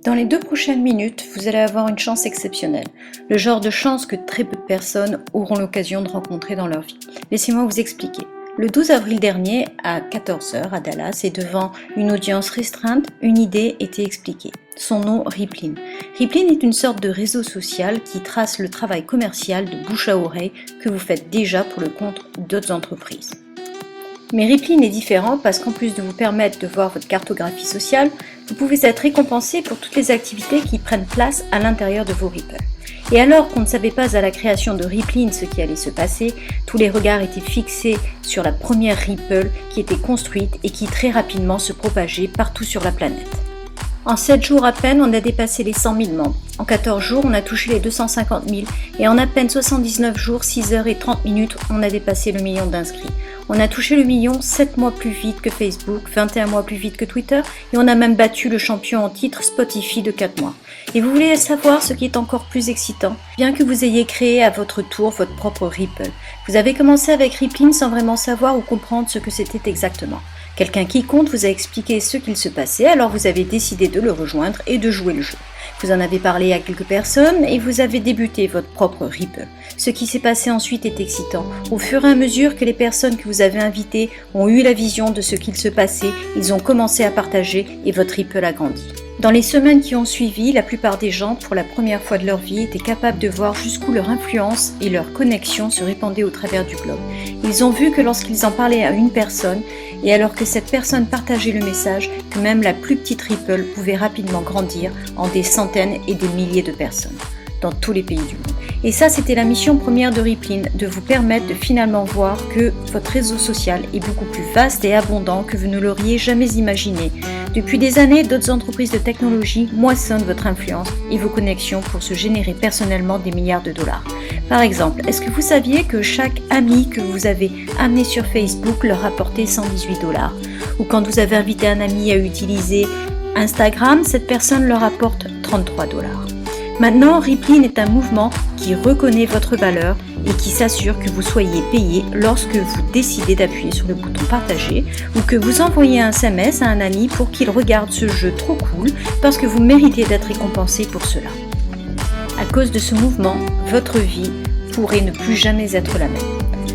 Dans les 2 prochaines minutes, vous allez avoir une chance exceptionnelle, le genre de chance que très peu de personnes auront l'occasion de rencontrer dans leur vie. Laissez-moi vous expliquer. Le 12 avril dernier, à 14h à Dallas et devant une audience restreinte, une idée était expliquée. Son nom, Rippling. Rippling est une sorte de réseau social qui trace le travail commercial de bouche à oreille que vous faites déjà pour le compte d'autres entreprises. Mais Rippling est différent parce qu'en plus de vous permettre de voir votre cartographie sociale, vous pouvez être récompensé pour toutes les activités qui prennent place à l'intérieur de vos Ripples. Et alors qu'on ne savait pas à la création de Rippling ce qui allait se passer, tous les regards étaient fixés sur la première Ripple qui était construite et qui très rapidement se propageait partout sur la planète. En 7 jours à peine, on a dépassé les 100 000 membres. En 14 jours, on a touché les 250 000 et en à peine 79 jours, 6 heures et 30 minutes, on a dépassé le million d'inscrits. On a touché le million 7 mois plus vite que Facebook, 21 mois plus vite que Twitter et on a même battu le champion en titre Spotify de 4 mois. Et vous voulez savoir ce qui est encore plus excitant? Bien que vous ayez créé à votre tour votre propre Ripple. Vous avez commencé avec Rippling sans vraiment savoir ou comprendre ce que c'était exactement. Quelqu'un qui compte vous a expliqué ce qu'il se passait, alors vous avez décidé de le rejoindre et de jouer le jeu. Vous en avez parlé à quelques personnes et vous avez débuté votre propre Ripple. Ce qui s'est passé ensuite est excitant. Au fur et à mesure que les personnes que vous avez invitées ont eu la vision de ce qu'il se passait, ils ont commencé à partager et votre Ripple a grandi. Dans les semaines qui ont suivi, la plupart des gens, pour la première fois de leur vie, étaient capables de voir jusqu'où leur influence et leur connexion se répandaient au travers du globe. Ils ont vu que lorsqu'ils en parlaient à une personne, et alors que cette personne partageait le message, que même la plus petite Ripple pouvait rapidement grandir en des centaines et des milliers de personnes, dans tous les pays du monde. Et ça, c'était la mission première de Rippling, de vous permettre de finalement voir que votre réseau social est beaucoup plus vaste et abondant que vous ne l'auriez jamais imaginé. Depuis des années, d'autres entreprises de technologie moissonnent votre influence et vos connexions pour se générer personnellement des milliards de dollars. Par exemple, est-ce que vous saviez que chaque ami que vous avez amené sur Facebook leur rapportait 118 $? Ou quand vous avez invité un ami à utiliser Instagram, cette personne leur apporte 33 $. Maintenant, Rippling est un mouvement qui reconnaît votre valeur et qui s'assure que vous soyez payé lorsque vous décidez d'appuyer sur le bouton partager ou que vous envoyez un SMS à un ami pour qu'il regarde ce jeu trop cool parce que vous méritez d'être récompensé pour cela. À cause de ce mouvement, votre vie pourrait ne plus jamais être la même.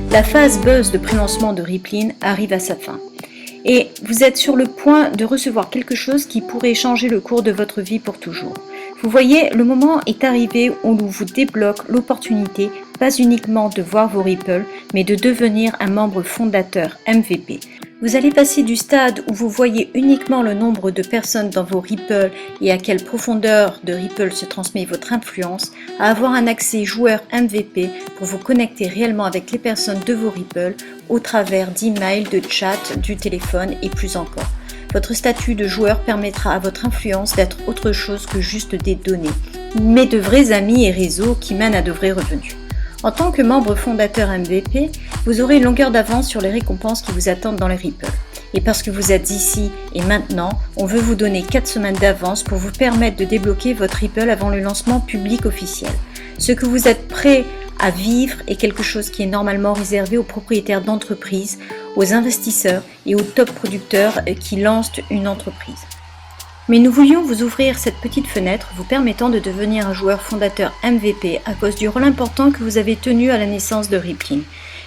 La phase buzz de pré-lancement de Rippling arrive à sa fin. Et vous êtes sur le point de recevoir quelque chose qui pourrait changer le cours de votre vie pour toujours. Vous voyez, le moment est arrivé où l'on vous débloque l'opportunité, pas uniquement de voir vos Ripple, mais de devenir un membre fondateur MVP. Vous allez passer du stade où vous voyez uniquement le nombre de personnes dans vos Ripple et à quelle profondeur de Ripple se transmet votre influence, à avoir un accès joueur MVP pour vous connecter réellement avec les personnes de vos Ripple au travers d'emails, de chats, du téléphone et plus encore. Votre statut de joueur permettra à votre influence d'être autre chose que juste des données, mais de vrais amis et réseaux qui mènent à de vrais revenus. En tant que membre fondateur MVP, vous aurez une longueur d'avance sur les récompenses qui vous attendent dans les Ripple. Et parce que vous êtes ici et maintenant, on veut vous donner 4 semaines d'avance pour vous permettre de débloquer votre Ripple avant le lancement public officiel. Ce que vous êtes prêt à vivre est quelque chose qui est normalement réservé aux propriétaires d'entreprises, aux investisseurs et aux top producteurs qui lancent une entreprise. Mais nous voulions vous ouvrir cette petite fenêtre vous permettant de devenir un joueur fondateur MVP à cause du rôle important que vous avez tenu à la naissance de Rippling.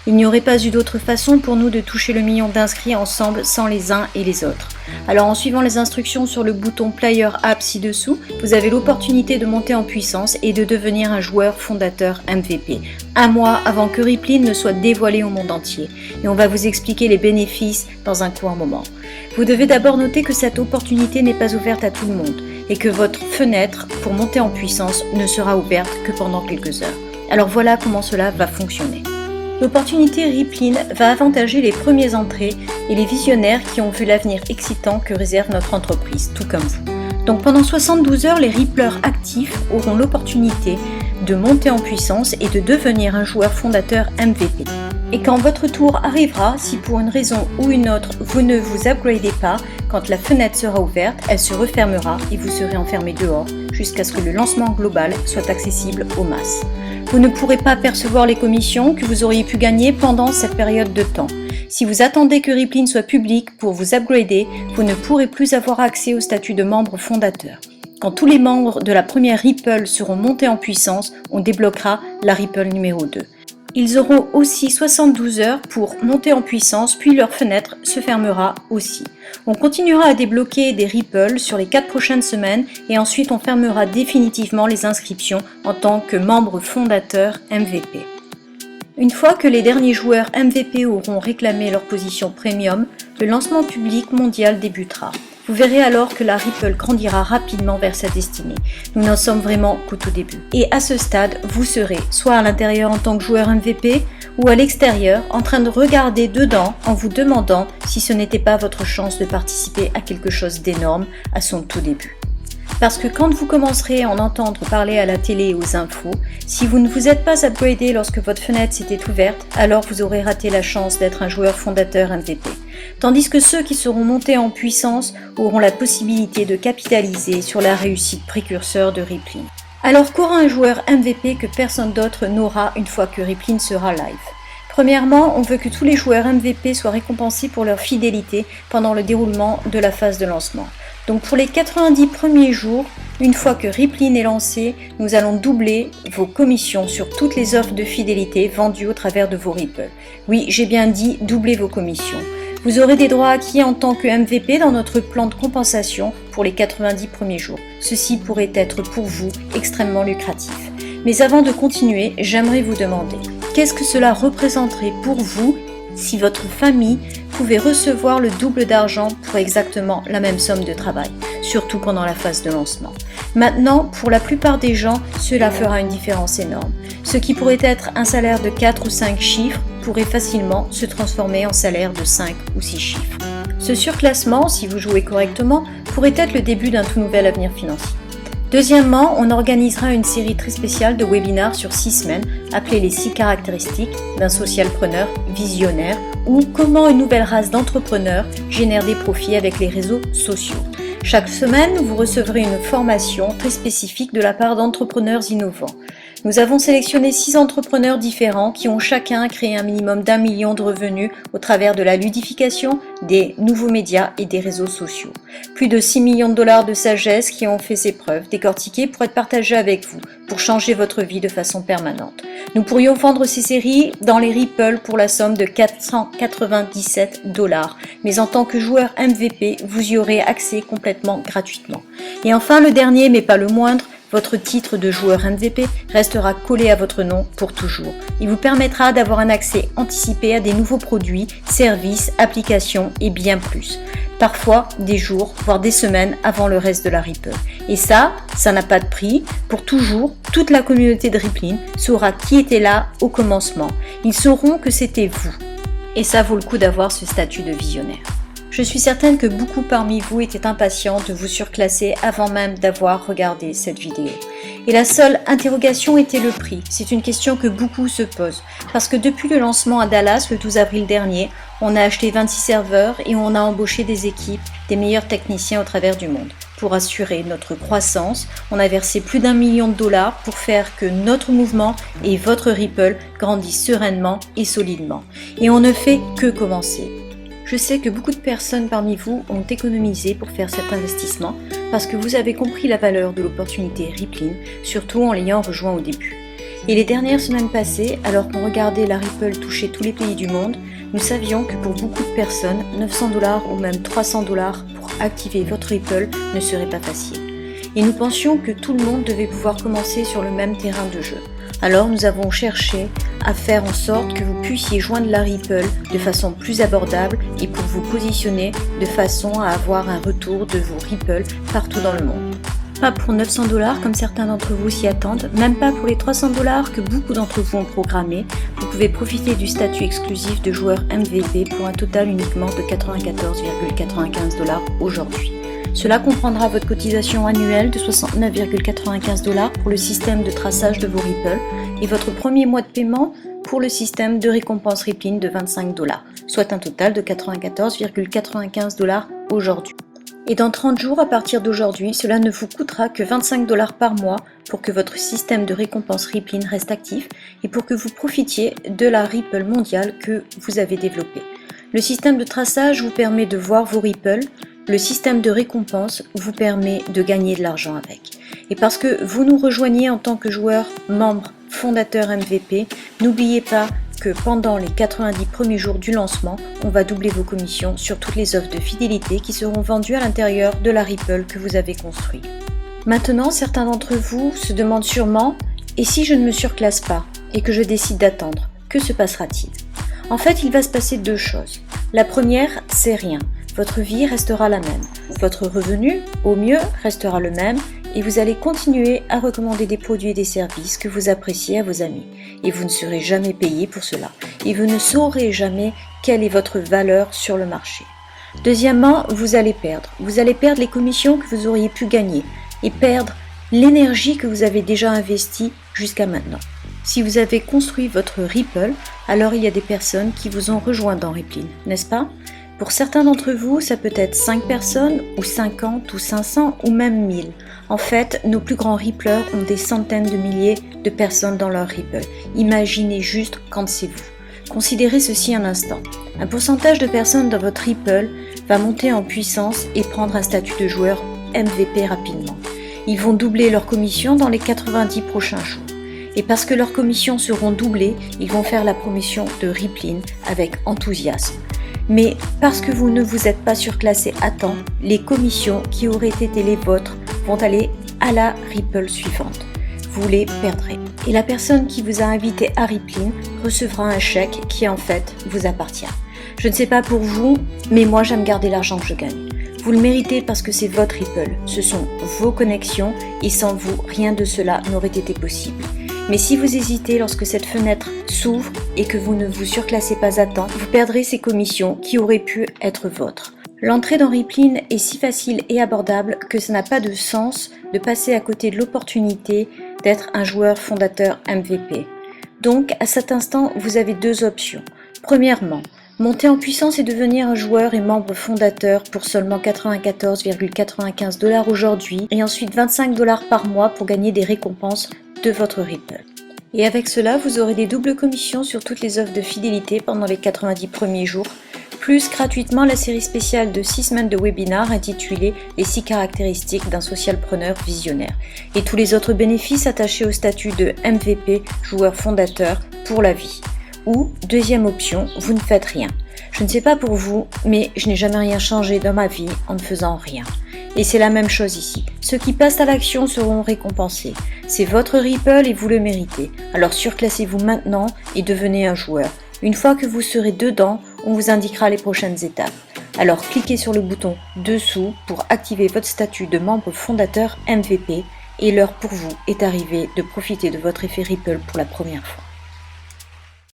Il n'y aurait pas eu d'autre façon pour nous de toucher le million d'inscrits ensemble sans les uns et les autres. Alors en suivant les instructions sur le bouton Player App ci-dessous, vous avez l'opportunité de monter en puissance et de devenir un joueur fondateur MVP. Un mois avant que Rippling ne soit dévoilé au monde entier. Et on va vous expliquer les bénéfices dans un court moment. Vous devez d'abord noter que cette opportunité n'est pas ouverte à tout le monde et que votre fenêtre pour monter en puissance ne sera ouverte que pendant quelques heures. Alors voilà comment cela va fonctionner. L'opportunité Rippling va avantager les premiers entrées et les visionnaires qui ont vu l'avenir excitant que réserve notre entreprise, tout comme vous. Donc pendant 72 heures, les Ripplers actifs auront l'opportunité de monter en puissance et de devenir un joueur fondateur MVP. Et quand votre tour arrivera, si pour une raison ou une autre vous ne vous upgradez pas, quand la fenêtre sera ouverte, elle se refermera et vous serez enfermé dehors jusqu'à ce que le lancement global soit accessible aux masses. Vous ne pourrez pas percevoir les commissions que vous auriez pu gagner pendant cette période de temps. Si vous attendez que Rippling soit public pour vous upgrader, vous ne pourrez plus avoir accès au statut de membre fondateur. Quand tous les membres de la première Ripple seront montés en puissance, on débloquera la Ripple numéro 2. Ils auront aussi 72 heures pour monter en puissance, puis leur fenêtre se fermera aussi. On continuera à débloquer des Ripple sur les 4 prochaines semaines et ensuite on fermera définitivement les inscriptions en tant que membre fondateur MVP. Une fois que les derniers joueurs MVP auront réclamé leur position premium, le lancement public mondial débutera. Vous verrez alors que la Ripple grandira rapidement vers sa destinée. Nous n'en sommes vraiment qu'au tout début. Et à ce stade, vous serez soit à l'intérieur en tant que joueur MVP ou à l'extérieur en train de regarder dedans en vous demandant si ce n'était pas votre chance de participer à quelque chose d'énorme à son tout début. Parce que quand vous commencerez à en entendre parler à la télé et aux infos, si vous ne vous êtes pas upgradé lorsque votre fenêtre s'était ouverte, alors vous aurez raté la chance d'être un joueur fondateur MVP. Tandis que ceux qui seront montés en puissance auront la possibilité de capitaliser sur la réussite précurseur de Rippling. Alors qu'aura un joueur MVP que personne d'autre n'aura une fois que Rippling sera live? Premièrement, on veut que tous les joueurs MVP soient récompensés pour leur fidélité pendant le déroulement de la phase de lancement. Donc pour les 90 premiers jours, une fois que Rippling est lancé, nous allons doubler vos commissions sur toutes les offres de fidélité vendues au travers de vos Ripple. Oui, j'ai bien dit doubler vos commissions. Vous aurez des droits acquis en tant que MVP dans notre plan de compensation pour les 90 premiers jours. Ceci pourrait être pour vous extrêmement lucratif. Mais avant de continuer, j'aimerais vous demander, qu'est-ce que cela représenterait pour vous si votre famille pouvait recevoir le double d'argent pour exactement la même somme de travail, surtout pendant la phase de lancement. Maintenant, pour la plupart des gens, cela fera une différence énorme. Ce qui pourrait être un salaire de 4 ou 5 chiffres pourrait facilement se transformer en salaire de 5 ou 6 chiffres. Ce surclassement, si vous jouez correctement, pourrait être le début d'un tout nouvel avenir financier. Deuxièmement, on organisera une série très spéciale de webinars sur 6 semaines appelée les 6 caractéristiques d'un socialpreneur visionnaire ou comment une nouvelle race d'entrepreneurs génère des profits avec les réseaux sociaux. Chaque semaine, vous recevrez une formation très spécifique de la part d'entrepreneurs innovants. Nous avons sélectionné 6 entrepreneurs différents qui ont chacun créé un minimum d'1 million de revenus au travers de la ludification, des nouveaux médias et des réseaux sociaux. Plus de 6 millions de dollars de sagesse qui ont fait ses preuves, décortiquées pour être partagées avec vous, pour changer votre vie de façon permanente. Nous pourrions vendre ces séries dans les Ripple pour la somme de 497 $, mais en tant que joueur MVP, vous y aurez accès complètement gratuitement. Et enfin, le dernier, mais pas le moindre, votre titre de joueur MVP restera collé à votre nom pour toujours. Il vous permettra d'avoir un accès anticipé à des nouveaux produits, services, applications et bien plus. Parfois des jours, voire des semaines avant le reste de la Ripple. Et ça n'a pas de prix. Pour toujours, toute la communauté de Rippling saura qui était là au commencement. Ils sauront que c'était vous. Et ça vaut le coup d'avoir ce statut de visionnaire. Je suis certaine que beaucoup parmi vous étaient impatients de vous surclasser avant même d'avoir regardé cette vidéo. Et la seule interrogation était le prix. C'est une question que beaucoup se posent. Parce que depuis le lancement à Dallas le 12 avril dernier, on a acheté 26 serveurs et on a embauché des équipes, des meilleurs techniciens au travers du monde. Pour assurer notre croissance, on a versé plus d'1 million de dollars pour faire que notre mouvement et votre Ripple grandissent sereinement et solidement. Et on ne fait que commencer. Je sais que beaucoup de personnes parmi vous ont économisé pour faire cet investissement parce que vous avez compris la valeur de l'opportunité Rippling, surtout en l'ayant rejoint au début. Et les dernières semaines passées, alors qu'on regardait la Ripple toucher tous les pays du monde, nous savions que pour beaucoup de personnes, 900 $ ou même 300 $ pour activer votre Ripple ne serait pas facile. Et nous pensions que tout le monde devait pouvoir commencer sur le même terrain de jeu. Alors nous avons cherché à faire en sorte que vous puissiez joindre la Ripple de façon plus abordable et pour vous positionner de façon à avoir un retour de vos Ripple partout dans le monde. Pas pour 900 $ comme certains d'entre vous s'y attendent, même pas pour les 300 $ que beaucoup d'entre vous ont programmé. Vous pouvez profiter du statut exclusif de joueur MVP pour un total uniquement de 94,95 $ aujourd'hui. Cela comprendra votre cotisation annuelle de 69,95 $ pour le système de traçage de vos Ripple et votre premier mois de paiement pour le système de récompense Rippling de 25 $, soit un total de 94,95 $ aujourd'hui. Et dans 30 jours à partir d'aujourd'hui, cela ne vous coûtera que 25 $ par mois pour que votre système de récompense Rippling reste actif et pour que vous profitiez de la Ripple mondiale que vous avez développée. Le système de traçage vous permet de voir vos Ripple, le système de récompense vous permet de gagner de l'argent avec. Et parce que vous nous rejoignez en tant que joueur, membre, fondateur MVP, n'oubliez pas que pendant les 90 premiers jours du lancement, on va doubler vos commissions sur toutes les offres de fidélité qui seront vendues à l'intérieur de la Ripple que vous avez construit. Maintenant, certains d'entre vous se demandent sûrement « Et si je ne me surclasse pas et que je décide d'attendre, que se passera-t-il ?» En fait, il va se passer deux choses. La première, c'est rien. Votre vie restera la même. Votre revenu, au mieux, restera le même et vous allez continuer à recommander des produits et des services que vous appréciez à vos amis. Et vous ne serez jamais payé pour cela. Et vous ne saurez jamais quelle est votre valeur sur le marché. Deuxièmement, vous allez perdre. Vous allez perdre les commissions que vous auriez pu gagner et perdre l'énergie que vous avez déjà investie jusqu'à maintenant. Si vous avez construit votre Ripple, alors il y a des personnes qui vous ont rejoint dans Rippling, n'est-ce pas? Pour certains d'entre vous, ça peut être 5 personnes, ou 50, ou 500, ou même 1000. En fait, nos plus grands Ripplers ont des centaines de milliers de personnes dans leur Ripple. Imaginez juste quand c'est vous. Considérez ceci un instant. Un pourcentage de personnes dans votre Ripple va monter en puissance et prendre un statut de joueur MVP rapidement. Ils vont doubler leur commission dans les 90 prochains jours. Et parce que leurs commissions seront doublées, ils vont faire la promotion de Rippling avec enthousiasme. Mais parce que vous ne vous êtes pas surclassé à temps, les commissions qui auraient été les vôtres vont aller à la Ripple suivante. Vous les perdrez. Et la personne qui vous a invité à Rippling recevra un chèque qui en fait vous appartient. Je ne sais pas pour vous, mais moi j'aime garder l'argent que je gagne. Vous le méritez parce que c'est votre Ripple, ce sont vos connexions et sans vous, rien de cela n'aurait été possible. Mais si vous hésitez lorsque cette fenêtre s'ouvre et que vous ne vous surclassez pas à temps, vous perdrez ces commissions qui auraient pu être vôtres. L'entrée dans Rippling est si facile et abordable que ça n'a pas de sens de passer à côté de l'opportunité d'être un joueur fondateur MVP. Donc, à cet instant, vous avez deux options. Premièrement, monter en puissance et devenir un joueur et membre fondateur pour seulement 94,95 $ aujourd'hui et ensuite 25 $ par mois pour gagner des récompenses de votre Ripple. Et avec cela, vous aurez des doubles commissions sur toutes les offres de fidélité pendant les 90 premiers jours, plus gratuitement la série spéciale de 6 semaines de webinaires intitulée « Les 6 caractéristiques d'un socialpreneur visionnaire » et tous les autres bénéfices attachés au statut de MVP, joueur fondateur, pour la vie. Ou, deuxième option, vous ne faites rien. Je ne sais pas pour vous, mais je n'ai jamais rien changé dans ma vie en ne faisant rien. Et c'est la même chose ici. Ceux qui passent à l'action seront récompensés. C'est votre Ripple et vous le méritez. Alors surclassez-vous maintenant et devenez un joueur. Une fois que vous serez dedans, on vous indiquera les prochaines étapes. Alors cliquez sur le bouton dessous pour activer votre statut de membre fondateur MVP et l'heure pour vous est arrivée de profiter de votre effet Ripple pour la première fois.